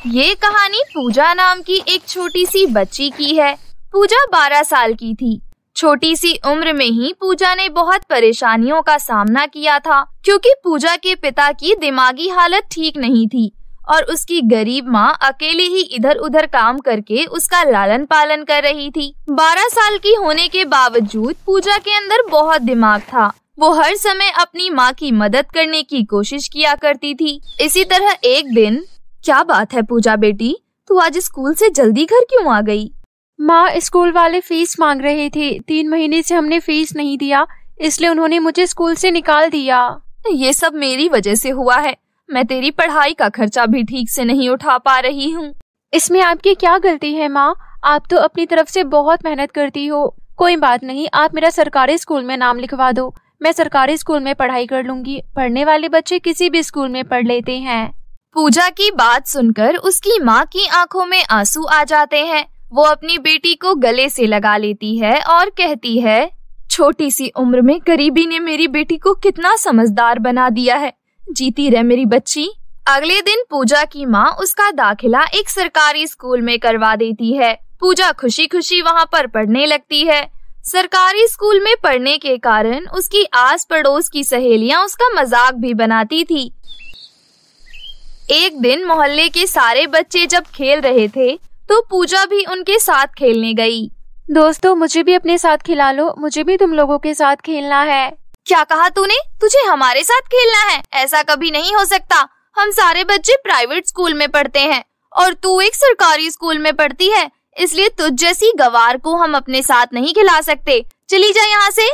ये कहानी पूजा नाम की एक छोटी सी बच्ची की है। पूजा 12 साल की थी। छोटी सी उम्र में ही पूजा ने बहुत परेशानियों का सामना किया था, क्योंकि पूजा के पिता की दिमागी हालत ठीक नहीं थी और उसकी गरीब माँ अकेले ही इधर उधर काम करके उसका लालन पालन कर रही थी। 12 साल की होने के बावजूद पूजा के अंदर बहुत दिमाग था। वो हर समय अपनी माँ की मदद करने की कोशिश किया करती थी। इसी तरह एक दिन, क्या बात है पूजा बेटी, तू आज स्कूल से जल्दी घर क्यों आ गई? माँ, स्कूल वाले फीस मांग रहे थे। 3 महीने से हमने फीस नहीं दिया, इसलिए उन्होंने मुझे स्कूल से निकाल दिया। ये सब मेरी वजह से हुआ है। मैं तेरी पढ़ाई का खर्चा भी ठीक से नहीं उठा पा रही हूँ। इसमें आपकी क्या गलती है माँ? आप तो अपनी तरफ से बहुत मेहनत करती हो। कोई बात नहीं, आप मेरा सरकारी स्कूल में नाम लिखवा दो। मैं सरकारी स्कूल में पढ़ाई कर लूंगी। पढ़ने वाले बच्चे किसी भी स्कूल में पढ़ लेते हैं। पूजा की बात सुनकर उसकी माँ की आंखों में आंसू आ जाते हैं। वो अपनी बेटी को गले से लगा लेती है और कहती है, छोटी सी उम्र में गरीबी ने मेरी बेटी को कितना समझदार बना दिया है। जीती रह मेरी बच्ची। अगले दिन पूजा की माँ उसका दाखिला एक सरकारी स्कूल में करवा देती है। पूजा खुशी खुशी वहाँ पर पढ़ने लगती है। सरकारी स्कूल में पढ़ने के कारण उसकी आस पड़ोस की सहेलियाँ उसका मजाक भी बनाती थी। एक दिन मोहल्ले के सारे बच्चे जब खेल रहे थे तो पूजा भी उनके साथ खेलने गई। दोस्तों, मुझे भी अपने साथ खिला लो, मुझे भी तुम लोगों के साथ खेलना है। क्या कहा तूने? तुझे हमारे साथ खेलना है? ऐसा कभी नहीं हो सकता। हम सारे बच्चे प्राइवेट स्कूल में पढ़ते हैं और तू एक सरकारी स्कूल में पढ़ती है, इसलिए तुझ जैसी गवार को हम अपने साथ नहीं खिला सकते। चली जा यहाँ से।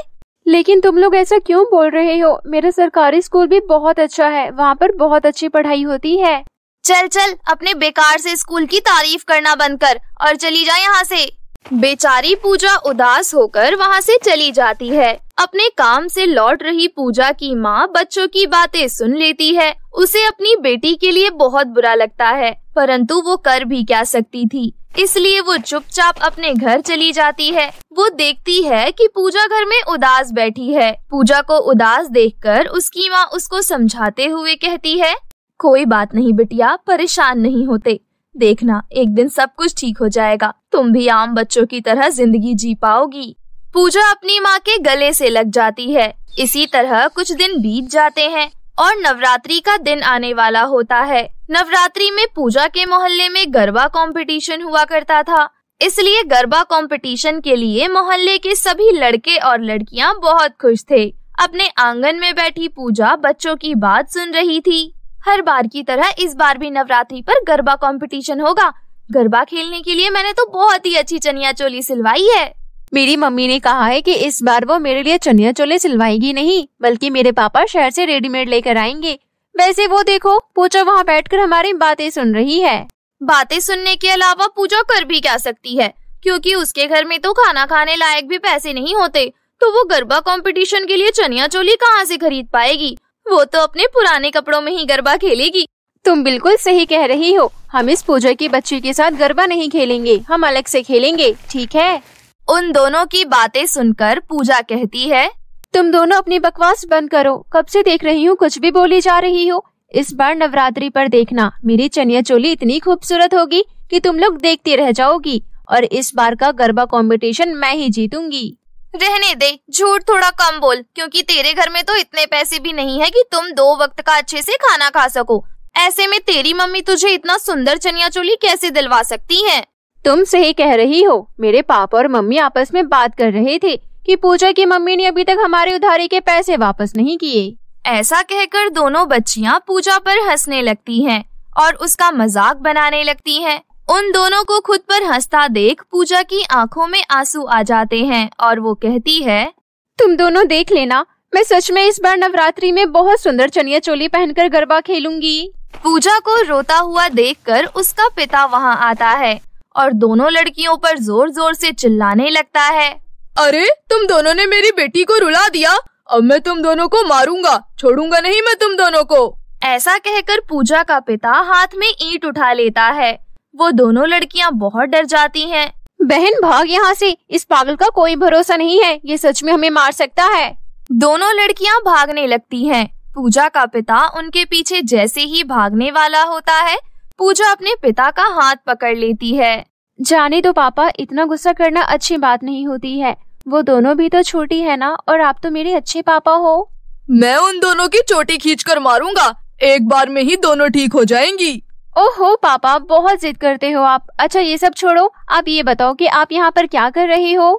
लेकिन तुम लोग ऐसा क्यों बोल रहे हो? मेरा सरकारी स्कूल भी बहुत अच्छा है, वहाँ पर बहुत अच्छी पढ़ाई होती है। चल चल, अपने बेकार से स्कूल की तारीफ करना बंद कर और चली जा यहाँ से। बेचारी पूजा उदास होकर वहाँ से चली जाती है। अपने काम से लौट रही पूजा की माँ बच्चों की बातें सुन लेती है। उसे अपनी बेटी के लिए बहुत बुरा लगता है, परंतु वो कर भी क्या सकती थी, इसलिए वो चुपचाप अपने घर चली जाती है। वो देखती है कि पूजा घर में उदास बैठी है। पूजा को उदास देखकर उसकी माँ उसको समझाते हुए कहती है, कोई बात नहीं बिटिया, परेशान नहीं होते। देखना, एक दिन सब कुछ ठीक हो जाएगा। तुम भी आम बच्चों की तरह जिंदगी जी पाओगी। पूजा अपनी माँ के गले से लग जाती है। इसी तरह कुछ दिन बीत जाते हैं और नवरात्रि का दिन आने वाला होता है। नवरात्रि में पूजा के मोहल्ले में गरबा कंपटीशन हुआ करता था, इसलिए गरबा कंपटीशन के लिए मोहल्ले के सभी लड़के और लड़कियां बहुत खुश थे। अपने आंगन में बैठी पूजा बच्चों की बात सुन रही थी। हर बार की तरह इस बार भी नवरात्रि पर गरबा कंपटीशन होगा। गरबा खेलने के लिए मैंने तो बहुत ही अच्छी चनिया चोली सिलवाई है। मेरी मम्मी ने कहा है कि इस बार वो मेरे लिए चनिया चोली सिलवाएगी नहीं, बल्कि मेरे पापा शहर से रेडीमेड लेकर आएंगे। वैसे वो देखो, पूजा वहाँ बैठकर हमारी बातें सुन रही है। बातें सुनने के अलावा पूजा कर भी क्या सकती है, क्योंकि उसके घर में तो खाना खाने लायक भी पैसे नहीं होते, तो वो गरबा कंपटीशन के लिए चनिया चोली कहाँ से खरीद पाएगी। वो तो अपने पुराने कपड़ों में ही गरबा खेलेगी। तुम बिल्कुल सही कह रही हो। हम इस पूजा की बच्ची के साथ गरबा नहीं खेलेंगे, हम अलग से खेलेंगे, ठीक है? उन दोनों की बातें सुनकर पूजा कहती है, तुम दोनों अपनी बकवास बंद करो। कब से देख रही हूँ कुछ भी बोली जा रही हो। इस बार नवरात्रि पर देखना, मेरी चनिया चोली इतनी खूबसूरत होगी कि तुम लोग देखते रह जाओगी, और इस बार का गरबा कंपटीशन मैं ही जीतूंगी। रहने दे, झूठ थोड़ा कम बोल, क्योंकि तेरे घर में तो इतने पैसे भी नहीं है कि तुम 2 वक्त का अच्छे से खाना खा सको। ऐसे में तेरी मम्मी तुझे इतना सुंदर चनिया चोली कैसे दिलवा सकती है? तुम सही कह रही हो। मेरे पापा और मम्मी आपस में बात कर रहे थे कि पूजा की मम्मी ने अभी तक हमारी उधारी के पैसे वापस नहीं किए। ऐसा कहकर दोनों बच्चियां पूजा पर हंसने लगती हैं और उसका मजाक बनाने लगती हैं। उन दोनों को खुद पर हंसता देख पूजा की आंखों में आंसू आ जाते हैं और वो कहती है, तुम दोनों देख लेना, मैं सच में इस बार नवरात्रि में बहुत सुंदर चनिया चोली पहनकर गरबा खेलूंगी। पूजा को रोता हुआ देखकर उसका पिता वहाँ आता है और दोनों लड़कियों पर जोर जोर से चिल्लाने लगता है, अरे तुम दोनों ने मेरी बेटी को रुला दिया, अब मैं तुम दोनों को मारूंगा, छोड़ूंगा नहीं मैं तुम दोनों को। ऐसा कहकर पूजा का पिता हाथ में ईंट उठा लेता है। वो दोनों लड़कियां बहुत डर जाती हैं। बहन भाग यहाँ से, इस पागल का कोई भरोसा नहीं है, ये सच में हमें मार सकता है। दोनों लड़कियां भागने लगती हैं। पूजा का पिता उनके पीछे जैसे ही भागने वाला होता है, पूजा अपने पिता का हाथ पकड़ लेती है। जाने दो पापा, इतना गुस्सा करना अच्छी बात नहीं होती है। वो दोनों भी तो छोटी है ना, और आप तो मेरे अच्छे पापा हो। मैं उन दोनों की चोटी खींचकर मारूंगा, एक बार में ही दोनों ठीक हो जाएंगी। ओहो पापा, बहुत जिद करते हो आप। अच्छा ये सब छोड़ो, आप ये बताओ कि आप यहाँ पर क्या कर रही हो?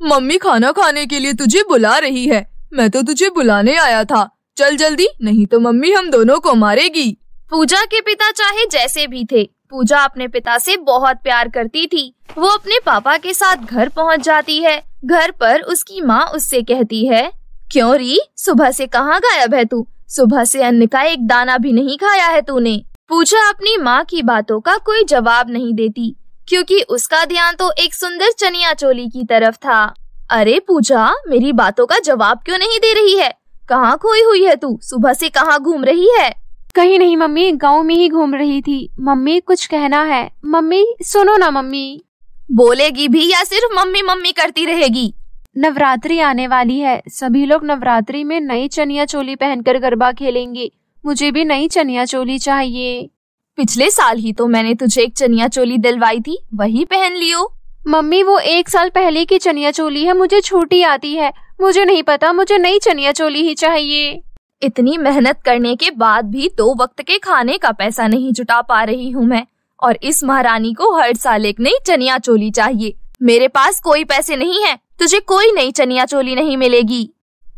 मम्मी खाना खाने के लिए तुझे बुला रही है। मैं तो तुझे बुलाने आया था। चल जल्दी, नहीं तो मम्मी हम दोनों को मारेगी। पूजा के पिता चाहे जैसे भी थे, पूजा अपने पिता से बहुत प्यार करती थी। वो अपने पापा के साथ घर पहुंच जाती है। घर पर उसकी माँ उससे कहती है, क्यों री, सुबह से कहाँ गायब है तू? सुबह से अन्न का एक दाना भी नहीं खाया है तूने। पूजा अपनी माँ की बातों का कोई जवाब नहीं देती, क्योंकि उसका ध्यान तो एक सुंदर चनिया चोली की तरफ था। अरे पूजा, मेरी बातों का जवाब क्यों नहीं दे रही है? कहाँ खोई हुई है तू? सुबह से कहाँ घूम रही है? कहीं नहीं मम्मी, गांव में ही घूम रही थी। मम्मी कुछ कहना है। मम्मी सुनो ना मम्मी। बोलेगी भी या सिर्फ मम्मी मम्मी करती रहेगी? नवरात्रि आने वाली है, सभी लोग नवरात्रि में नई चनिया चोली पहनकर गरबा खेलेंगे। मुझे भी नई चनिया चोली चाहिए। पिछले साल ही तो मैंने तुझे एक चनिया चोली दिलवाई थी, वही पहन लियो। मम्मी वो 1 साल पहले की चनिया चोली है, मुझे छोटी आती है। मुझे नहीं पता, मुझे नई चनिया चोली ही चाहिए। इतनी मेहनत करने के बाद भी 2 वक्त के खाने का पैसा नहीं जुटा पा रही हूँ मैं, और इस महारानी को हर साल एक नई चनिया चोली चाहिए। मेरे पास कोई पैसे नहीं है, तुझे कोई नई चनिया चोली नहीं मिलेगी।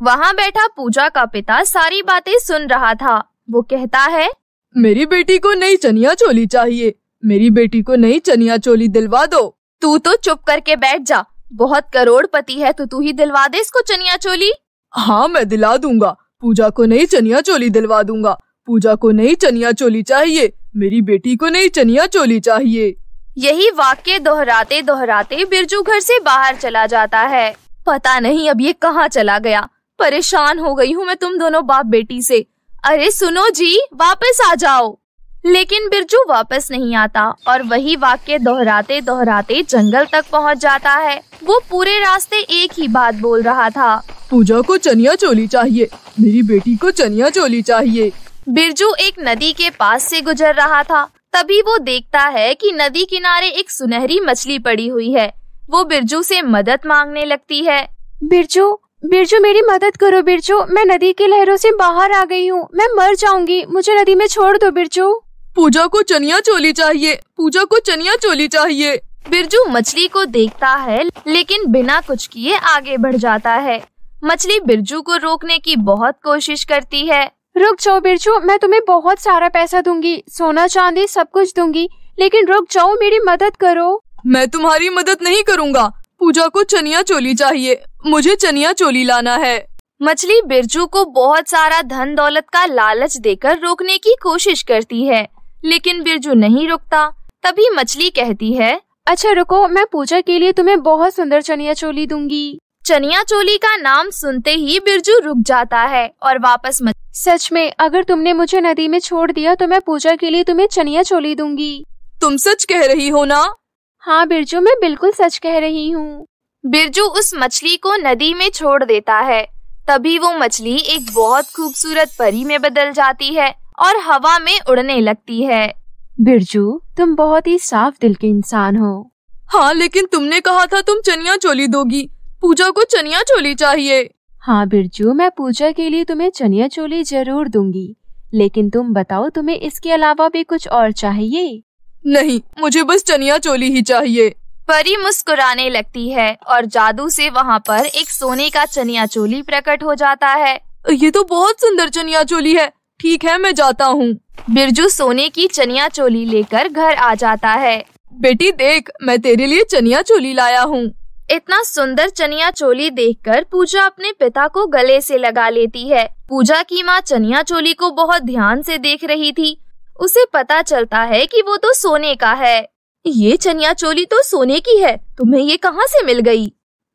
वहाँ बैठा पूजा का पिता सारी बातें सुन रहा था। वो कहता है, मेरी बेटी को नई चनिया चोली चाहिए, मेरी बेटी को नई चनिया चोली दिलवा दो। तू तो चुप करके बैठ जा, बहुत करोड़पति है तो तू ही दिलवा दे इसको चनिया चोली। हाँ मैं दिला दूंगा, पूजा को नई चनिया चोली दिलवा दूंगा। पूजा को नई चनिया चोली चाहिए, मेरी बेटी को नई चनिया चोली चाहिए। यही वाक्य दोहराते दोहराते बिरजू घर से बाहर चला जाता है। पता नहीं अब ये कहाँ चला गया। परेशान हो गई हूँ मैं तुम दोनों बाप बेटी से। अरे सुनो जी, वापस आ जाओ। लेकिन बिरजू वापस नहीं आता और वही वाक्य दोहराते दोहराते जंगल तक पहुँच जाता है। वो पूरे रास्ते एक ही बात बोल रहा था, पूजा को चनिया चोली चाहिए, मेरी बेटी को चनिया चोली चाहिए। बिरजू एक नदी के पास से गुजर रहा था। तभी वो देखता है कि नदी किनारे एक सुनहरी मछली पड़ी हुई है। वो बिरजू से मदद मांगने लगती है। बिरजू, बिरजू मेरी मदद करो बिरजू, मैं नदी की लहरों से बाहर आ गई हूँ, मैं मर जाऊंगी, मुझे नदी में छोड़ दो बिरजू। पूजा को चनिया चोली चाहिए, पूजा को चनिया चोली चाहिए। बिरजू मछली को देखता है, लेकिन बिना कुछ किए आगे बढ़ जाता है। मछली बिरजू को रोकने की बहुत कोशिश करती है। रुक जाओ बिरजू, मैं तुम्हें बहुत सारा पैसा दूंगी, सोना चांदी सब कुछ दूंगी, लेकिन रुक जाओ, मेरी मदद करो। मैं तुम्हारी मदद नहीं करूँगा, पूजा को चनिया चोली चाहिए, मुझे चनिया चोली लाना है। मछली बिरजू को बहुत सारा धन दौलत का लालच देकर रोकने की कोशिश करती है, लेकिन बिरजू नहीं रुकता। तभी मछली कहती है, अच्छा रुको, मैं पूजा के लिए तुम्हें बहुत सुंदर चनिया चोली दूंगी। चनिया चोली का नाम सुनते ही बिरजू रुक जाता है और वापस सच में, अगर तुमने मुझे नदी में छोड़ दिया तो मैं पूजा के लिए तुम्हें चनिया चोली दूंगी। तुम सच कह रही हो ना? हाँ बिरजू, मैं बिल्कुल सच कह रही हूँ। बिरजू उस मछली को नदी में छोड़ देता है। तभी वो मछली एक बहुत खूबसूरत परी में बदल जाती है और हवा में उड़ने लगती है। बिरजू, तुम बहुत ही साफ दिल के इंसान हो। हाँ, लेकिन तुमने कहा था तुम चनिया चोली दोगी, पूजा को चनिया चोली चाहिए। हाँ बिरजू, मैं पूजा के लिए तुम्हें चनिया चोली जरूर दूंगी, लेकिन तुम बताओ तुम्हें इसके अलावा भी कुछ और चाहिए? नहीं, मुझे बस चनिया चोली ही चाहिए। परी मुस्कुराने लगती है और जादू से वहाँ पर एक सोने का चनिया चोली प्रकट हो जाता है। ये तो बहुत सुंदर चनिया चोली है, ठीक है मैं जाता हूँ। बिरजू सोने की चनिया चोली लेकर घर आ जाता है। बेटी देख, मैं तेरे लिए चनिया चोली लाया हूँ। इतना सुंदर चनिया चोली देखकर पूजा अपने पिता को गले से लगा लेती है। पूजा की माँ चनिया चोली को बहुत ध्यान से देख रही थी। उसे पता चलता है कि वो तो सोने का है। ये चनिया चोली तो सोने की है, तुम्हें ये कहाँ से मिल गई?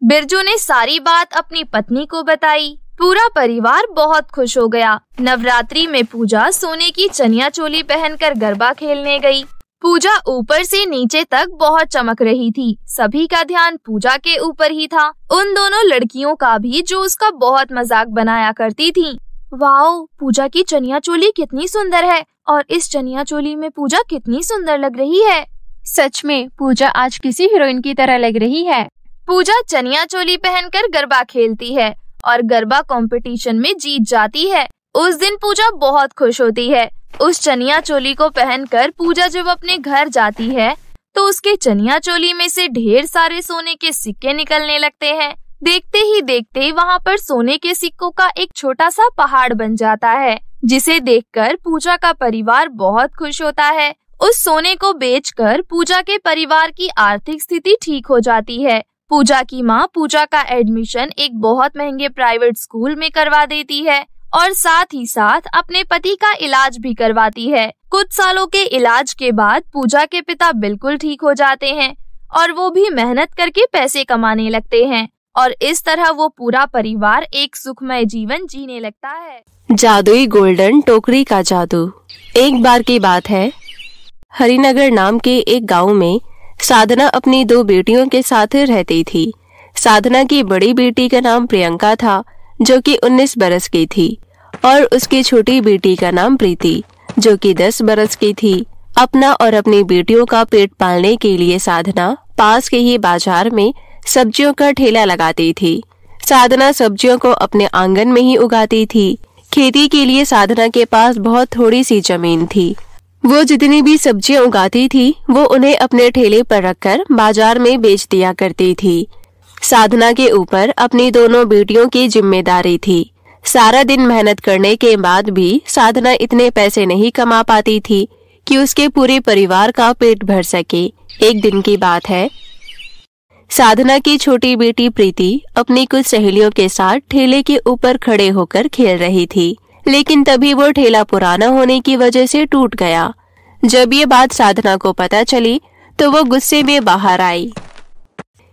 बिरजू ने सारी बात अपनी पत्नी को बताई। पूरा परिवार बहुत खुश हो गया। नवरात्रि में पूजा सोने की चनिया चोली पहनकर गरबा खेलने गई। पूजा ऊपर से नीचे तक बहुत चमक रही थी। सभी का ध्यान पूजा के ऊपर ही था। उन दोनों लड़कियों का भी, जो उसका बहुत मजाक बनाया करती थी। वाओ, पूजा की चनिया चोली कितनी सुंदर है और इस चनिया चोली में पूजा कितनी सुंदर लग रही है। सच में पूजा आज किसी हीरोइन की तरह लग रही है। पूजा चनिया चोली पहनकर गरबा खेलती है और गरबा कंपटीशन में जीत जाती है। उस दिन पूजा बहुत खुश होती है। उस चनिया चोली को पहनकर पूजा जब अपने घर जाती है तो उसके चनिया चोली में से ढेर सारे सोने के सिक्के निकलने लगते हैं। देखते ही देखते वहाँ पर सोने के सिक्कों का एक छोटा सा पहाड़ बन जाता है, जिसे देखकर पूजा का परिवार बहुत खुश होता है। उस सोने को बेचकर पूजा के परिवार की आर्थिक स्थिति ठीक हो जाती है। पूजा की माँ पूजा का एडमिशन एक बहुत महंगे प्राइवेट स्कूल में करवा देती है और साथ ही साथ अपने पति का इलाज भी करवाती है। कुछ सालों के इलाज के बाद पूजा के पिता बिल्कुल ठीक हो जाते हैं और वो भी मेहनत करके पैसे कमाने लगते हैं और इस तरह वो पूरा परिवार एक सुखमय जीवन जीने लगता है। जादुई गोल्डन टोकरी का जादू। एक बार की बात है, हरिनगर नाम के एक गांव में साधना अपनी 2 बेटियों के साथ रहती थी। साधना की बड़ी बेटी का नाम प्रियंका था, जो कि 19 बरस की थी, और उसकी छोटी बेटी का नाम प्रीति, जो कि 10 बरस की थी। अपना और अपनी बेटियों का पेट पालने के लिए साधना पास के ही बाजार में सब्जियों का ठेला लगाती थी। साधना सब्जियों को अपने आंगन में ही उगाती थी। खेती के लिए साधना के पास बहुत थोड़ी सी जमीन थी। वो जितनी भी सब्जियां उगाती थी वो उन्हें अपने ठेले पर रखकर बाजार में बेच दिया करती थी। साधना के ऊपर अपनी दोनों बेटियों की जिम्मेदारी थी। सारा दिन मेहनत करने के बाद भी साधना इतने पैसे नहीं कमा पाती थी कि उसके पूरे परिवार का पेट भर सके। एक दिन की बात है, साधना की छोटी बेटी प्रीति अपनी कुछ सहेलियों के साथ ठेले के ऊपर खड़े होकर खेल रही थी, लेकिन तभी वो ठेला पुराना होने की वजह से टूट गया। जब ये बात साधना को पता चली तो वो गुस्से में बाहर आई।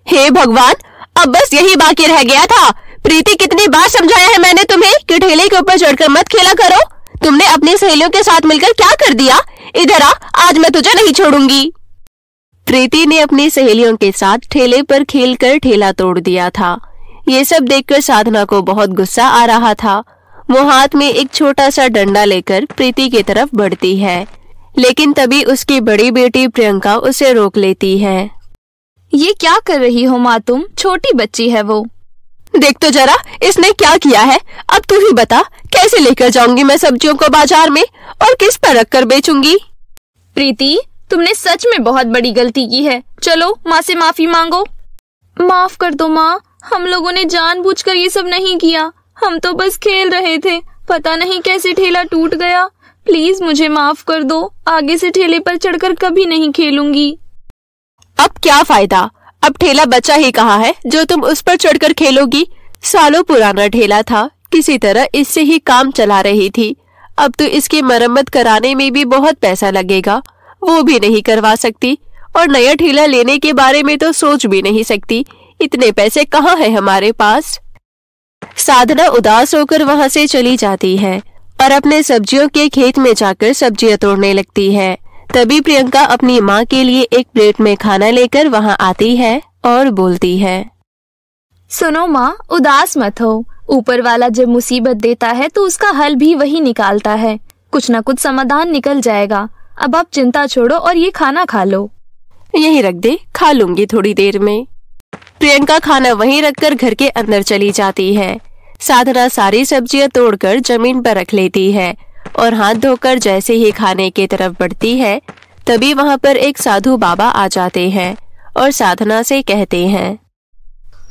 हे भगवान, अब बस यही बाकी रह गया था। प्रीति, कितनी बार समझाया है मैंने तुम्हें कि ठेले के ऊपर चढ़कर मत खेला करो। तुमने अपनी सहेलियों के साथ मिलकर क्या कर दिया? इधर आ, आज मैं तुझे नहीं छोड़ूंगी। प्रीति ने अपनी सहेलियों के साथ ठेले पर खेलकर ठेला तोड़ दिया था। ये सब देखकर साधना को बहुत गुस्सा आ रहा था। वो हाथ में एक छोटा सा डंडा लेकर प्रीति की तरफ बढ़ती है, लेकिन तभी उसकी बड़ी बेटी प्रियंका उसे रोक लेती है। ये क्या कर रही हो माँ तुम? छोटी बच्ची है वो। देख तो जरा इसने क्या किया है। अब तू ही बता, कैसे लेकर जाऊंगी मैं सब्जियों को बाजार में और किस पर रख कर बेचूंगी? प्रीति, तुमने सच में बहुत बड़ी गलती की है। चलो माँ से माफी मांगो। माफ कर दो माँ, हम लोगों ने जानबूझकर ये सब नहीं किया। हम तो बस खेल रहे थे, पता नहीं कैसे ठेला टूट गया। प्लीज मुझे माफ कर दो, आगे से ठेले पर चढ़कर कभी नहीं खेलूंगी। अब क्या फायदा, अब ठेला बचा ही कहाँ है जो तुम उस पर चढ़कर खेलोगी। सालों पुराना ठेला था, किसी तरह इससे ही काम चला रही थी। अब तो इसकी मरम्मत कराने में भी बहुत पैसा लगेगा, वो भी नहीं करवा सकती, और नया ठेला लेने के बारे में तो सोच भी नहीं सकती। इतने पैसे कहाँ है हमारे पास। साधना उदास होकर वहाँ से चली जाती है और अपने सब्जियों के खेत में जाकर सब्जियां तोड़ने लगती है। तभी प्रियंका अपनी माँ के लिए एक प्लेट में खाना लेकर वहाँ आती है और बोलती है, सुनो माँ, उदास मत हो। ऊपर वाला जब मुसीबत देता है तो उसका हल भी वही निकालता है। कुछ न कुछ समाधान निकल जाएगा। अब आप चिंता छोड़ो और ये खाना खा लो। यही रख दे, खा लूंगी थोड़ी देर में। प्रियंका खाना वहीं रखकर घर के अंदर चली जाती है। साधना सारी सब्जियां तोड़कर जमीन पर रख लेती है और हाथ धोकर जैसे ही खाने की तरफ बढ़ती है, तभी वहाँ पर एक साधु बाबा आ जाते हैं और साधना से कहते हैं,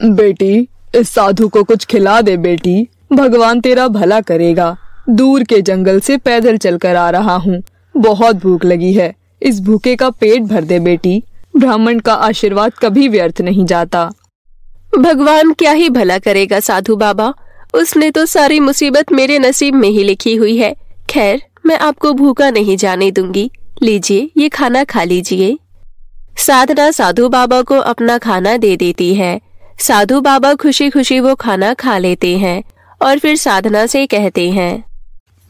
बेटी, इस साधु को कुछ खिला दे बेटी, भगवान तेरा भला करेगा। दूर के जंगल से पैदल चलकर आ रहा हूँ, बहुत भूख लगी है। इस भूखे का पेट भर दे बेटी, ब्राह्मण का आशीर्वाद कभी व्यर्थ नहीं जाता। भगवान क्या ही भला करेगा साधु बाबा, उसने तो सारी मुसीबत मेरे नसीब में ही लिखी हुई है। खैर, मैं आपको भूखा नहीं जाने दूंगी, लीजिए ये खाना खा लीजिए। साधना साधु बाबा को अपना खाना दे देती है। साधु बाबा खुशी खुशी वो खाना खा लेते हैं और फिर साधना से कहते हैं,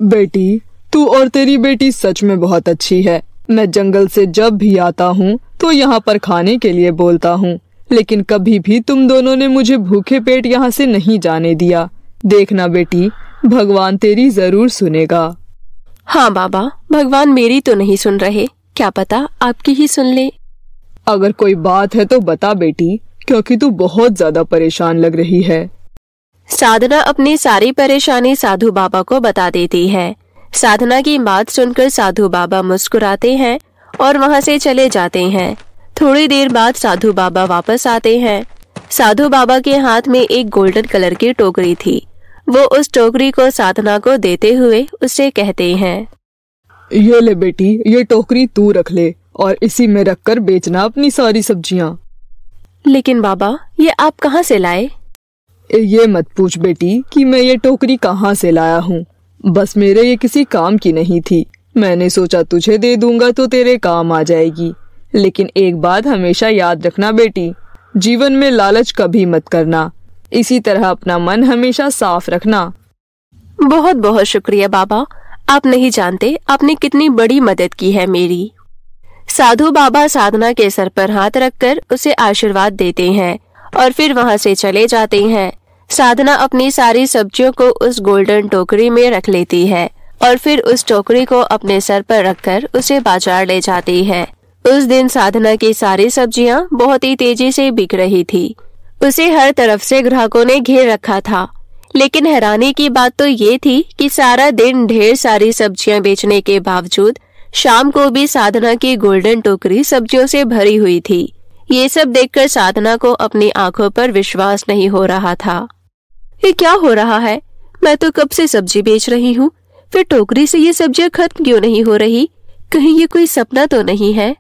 बेटी, तू और तेरी बेटी सच में बहुत अच्छी है। मैं जंगल से जब भी आता हूँ तो यहाँ पर खाने के लिए बोलता हूँ, लेकिन कभी भी तुम दोनों ने मुझे भूखे पेट यहाँ से नहीं जाने दिया। देखना बेटी, भगवान तेरी जरूर सुनेगा। हाँ बाबा, भगवान मेरी तो नहीं सुन रहे, क्या पता आपकी ही सुन ले। अगर कोई बात है तो बता बेटी, क्योंकि तू बहुत ज्यादा परेशान लग रही है। साधना अपनी सारी परेशानी साधु बाबा को बता देती है। साधना की बात सुनकर साधु बाबा मुस्कुराते हैं और वहाँ से चले जाते हैं। थोड़ी देर बाद साधु बाबा वापस आते हैं। साधु बाबा के हाथ में एक गोल्डन कलर की टोकरी थी। वो उस टोकरी को साधना को देते हुए उससे कहते हैं, ये ले बेटी, ये टोकरी तू रख ले और इसी में रखकर बेचना अपनी सारी सब्जियां। लेकिन बाबा, ये आप कहाँ से लाए? ये मत पूछ बेटी कि मैं ये टोकरी कहाँ से लाया हूँ। बस मेरे ये किसी काम की नहीं थी। मैंने सोचा तुझे दे दूंगा तो तेरे काम आ जाएगी। लेकिन एक बात हमेशा याद रखना बेटी, जीवन में लालच कभी मत करना। इसी तरह अपना मन हमेशा साफ रखना। बहुत बहुत शुक्रिया बाबा, आप नहीं जानते आपने कितनी बड़ी मदद की है मेरी। साधु बाबा साधना के सर पर हाथ रखकर उसे आशीर्वाद देते हैं और फिर वहाँ से चले जाते हैं। साधना अपनी सारी सब्जियों को उस गोल्डन टोकरी में रख लेती है और फिर उस टोकरी को अपने सर पर रखकर उसे बाजार ले जाती है। उस दिन साधना की सारी सब्जियां बहुत ही तेजी से बिक रही थी। उसे हर तरफ से ग्राहकों ने घेर रखा था। लेकिन हैरानी की बात तो ये थी कि सारा दिन ढेर सारी सब्जियां बेचने के बावजूद शाम को भी साधना की गोल्डन टोकरी सब्जियों से भरी हुई थी। ये सब देखकर साधना को अपनी आंखों पर विश्वास नहीं हो रहा था। ये क्या हो रहा है? मैं तो कब से सब्जी बेच रही हूँ, फिर टोकरी से ये सब्जियां खत्म क्यों नहीं हो रही? कहीं ये कोई सपना तो नहीं है?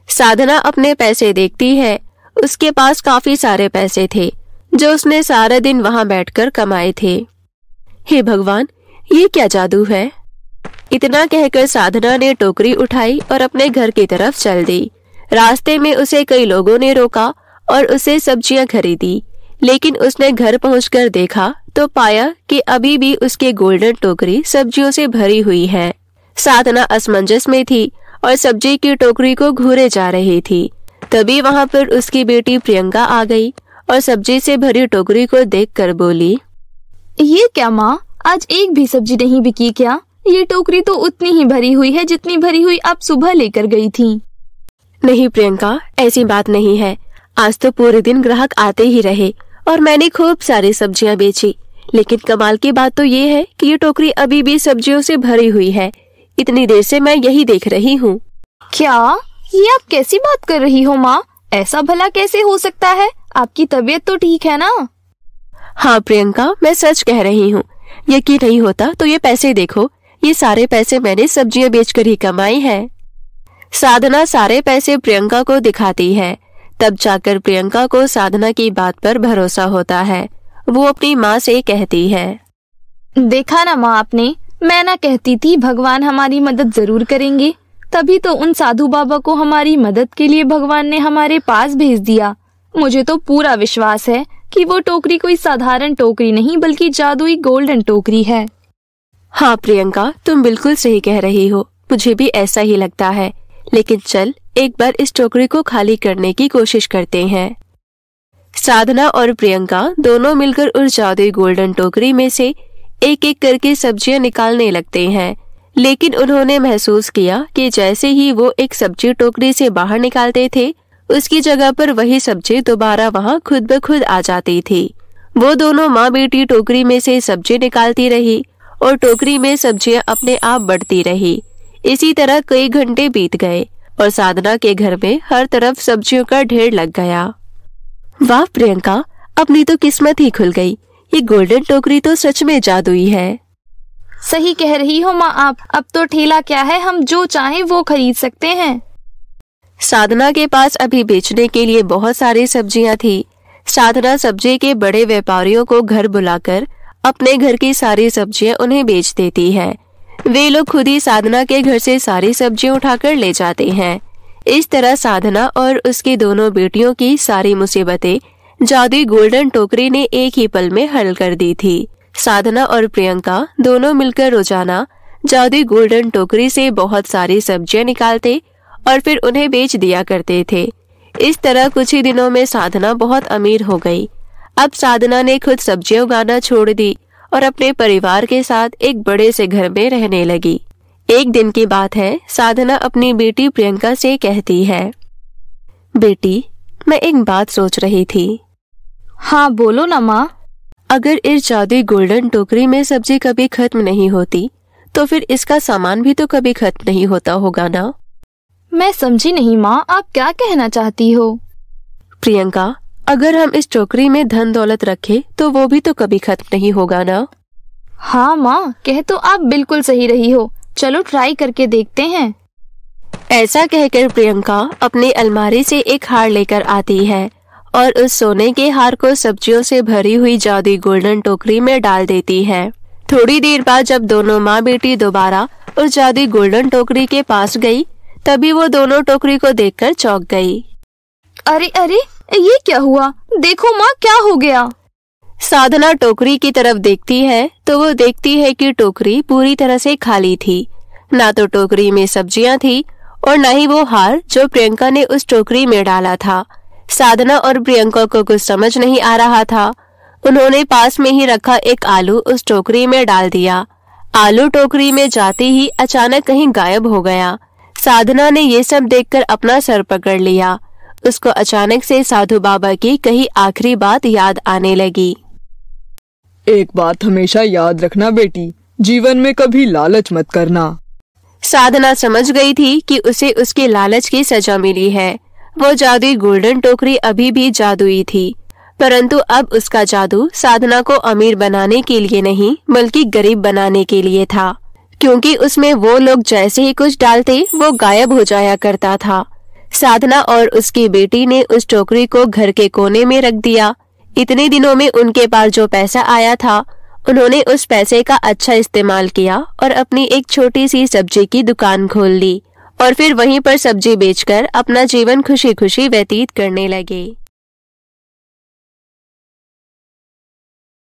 साधना अपने पैसे देखती है। उसके पास काफी सारे पैसे थे जो उसने सारा दिन वहां बैठकर कमाए थे। हे भगवान, ये क्या जादू है? इतना कहकर साधना ने टोकरी उठाई और अपने घर की तरफ चल दी। रास्ते में उसे कई लोगों ने रोका और उसे सब्जियां खरीदी। लेकिन उसने घर पहुंचकर देखा तो पाया कि अभी भी उसकी गोल्डन टोकरी सब्जियों से भरी हुई है। साधना असमंजस में थी और सब्जी की टोकरी को घूरे जा रही थी। तभी वहां पर उसकी बेटी प्रियंका आ गई और सब्जी से भरी टोकरी को देखकर बोली, ये क्या माँ, आज एक भी सब्जी नहीं बिकी क्या? ये टोकरी तो उतनी ही भरी हुई है जितनी भरी हुई आप सुबह लेकर गई थी। नहीं प्रियंका, ऐसी बात नहीं है। आज तो पूरे दिन ग्राहक आते ही रहे और मैंने खूब सारी सब्जियां बेची। लेकिन कमाल की बात तो ये है कि ये टोकरी अभी भी सब्जियों से भरी हुई है। इतनी देर से मैं यही देख रही हूँ। क्या? ये आप कैसी बात कर रही हो माँ? ऐसा भला कैसे हो सकता है? आपकी तबीयत तो ठीक है ना? हाँ प्रियंका, मैं सच कह रही हूँ। यकीन नहीं होता तो ये पैसे देखो, ये सारे पैसे मैंने सब्जियां बेचकर ही कमाई है। साधना सारे पैसे प्रियंका को दिखाती है। तब जाकर प्रियंका को साधना की बात पर भरोसा होता है। वो अपनी माँ से कहती है, देखा ना माँ आपने, मैं ना कहती थी भगवान हमारी मदद जरूर करेंगे। तभी तो उन साधु बाबा को हमारी मदद के लिए भगवान ने हमारे पास भेज दिया। मुझे तो पूरा विश्वास है कि वो टोकरी कोई साधारण टोकरी नहीं बल्कि जादुई गोल्डन टोकरी है। हाँ प्रियंका, तुम बिल्कुल सही कह रही हो। मुझे भी ऐसा ही लगता है। लेकिन चल एक बार इस टोकरी को खाली करने की कोशिश करते हैं। साधना और प्रियंका दोनों मिलकर उस जादुई गोल्डन टोकरी में से एक एक करके सब्जियां निकालने लगते हैं। लेकिन उन्होंने महसूस किया कि जैसे ही वो एक सब्जी टोकरी से बाहर निकालते थे, उसकी जगह पर वही सब्जी दोबारा वहाँ खुद ब खुद आ जाती थी। वो दोनों माँ बेटी टोकरी में से सब्जी निकालती रही और टोकरी में सब्जियां अपने आप बढ़ती रही। इसी तरह कई घंटे बीत गए और साधना के घर में हर तरफ सब्जियों का ढेर लग गया। वाह प्रियंका, अपनी तो किस्मत ही खुल गई। ये गोल्डन टोकरी तो सच में जादुई है। सही कह रही हो माँ आप। अब तो ठेला क्या है, हम जो चाहें वो खरीद सकते हैं। साधना के पास अभी बेचने के लिए बहुत सारी सब्जियां थी। साधना सब्जी के बड़े व्यापारियों को घर बुलाकर अपने घर की सारी सब्जियां उन्हें बेच देती है। वे लोग खुद ही साधना के घर से सारी सब्जियां उठाकर ले जाते हैं। इस तरह साधना और उसकी दोनों बेटियों की सारी मुसीबतें जादुई गोल्डन टोकरी ने एक ही पल में हल कर दी थी। साधना और प्रियंका दोनों मिलकर रोजाना जादुई गोल्डन टोकरी से बहुत सारी सब्जियां निकालते और फिर उन्हें बेच दिया करते थे। इस तरह कुछ ही दिनों में साधना बहुत अमीर हो गई। अब साधना ने खुद सब्जियां उगाना छोड़ दी और अपने परिवार के साथ एक बड़े से घर में रहने लगी। एक दिन की बात है, साधना अपनी बेटी प्रियंका से कहती है, बेटी, मैं एक बात सोच रही थी। हाँ बोलो ना माँ। अगर इस जादुई गोल्डन टोकरी में सब्जी कभी खत्म नहीं होती तो फिर इसका सामान भी तो कभी खत्म नहीं होता होगा ना। मैं समझी नहीं माँ, आप क्या कहना चाहती हो? प्रियंका, अगर हम इस टोकरी में धन दौलत रखें तो वो भी तो कभी खत्म नहीं होगा ना। हाँ माँ, कह तो आप बिल्कुल सही रही हो, चलो ट्राई करके देखते हैं। ऐसा कहकर प्रियंका अपनी अलमारी से एक हार लेकर आती है और उस सोने के हार को सब्जियों से भरी हुई जादुई गोल्डन टोकरी में डाल देती है। थोड़ी देर बाद जब दोनों माँ बेटी दोबारा उस जादुई गोल्डन टोकरी के पास गई, तभी वो दोनों टोकरी को देखकर चौंक गई। अरे अरे, ये क्या हुआ? देखो माँ, क्या हो गया? साधना टोकरी की तरफ देखती है तो वो देखती है कि टोकरी पूरी तरह से खाली थी। ना तो टोकरी में सब्जियां थी और न ही वो हार जो प्रियंका ने उस टोकरी में डाला था। साधना और प्रियंका को कुछ समझ नहीं आ रहा था। उन्होंने पास में ही रखा एक आलू उस टोकरी में डाल दिया। आलू टोकरी में जाते ही अचानक कहीं गायब हो गया। साधना ने ये सब देखकर अपना सर पकड़ लिया। उसको अचानक से साधु बाबा की कही आखिरी बात याद आने लगी। एक बात हमेशा याद रखना बेटी, जीवन में कभी लालच मत करना। साधना समझ गई थी कि उसे उसके लालच की सजा मिली है। वो जादुई गोल्डन टोकरी अभी भी जादुई थी, परंतु अब उसका जादू साधना को अमीर बनाने के लिए नहीं बल्कि गरीब बनाने के लिए था, क्योंकि उसमें वो लोग जैसे ही कुछ डालते वो गायब हो जाया करता था। साधना और उसकी बेटी ने उस टोकरी को घर के कोने में रख दिया। इतने दिनों में उनके पास जो पैसा आया था, उन्होंने उस पैसे का अच्छा इस्तेमाल किया और अपनी एक छोटी सी सब्जी की दुकान खोल ली और फिर वहीं पर सब्जी बेचकर अपना जीवन खुशी खुशी व्यतीत करने लगे।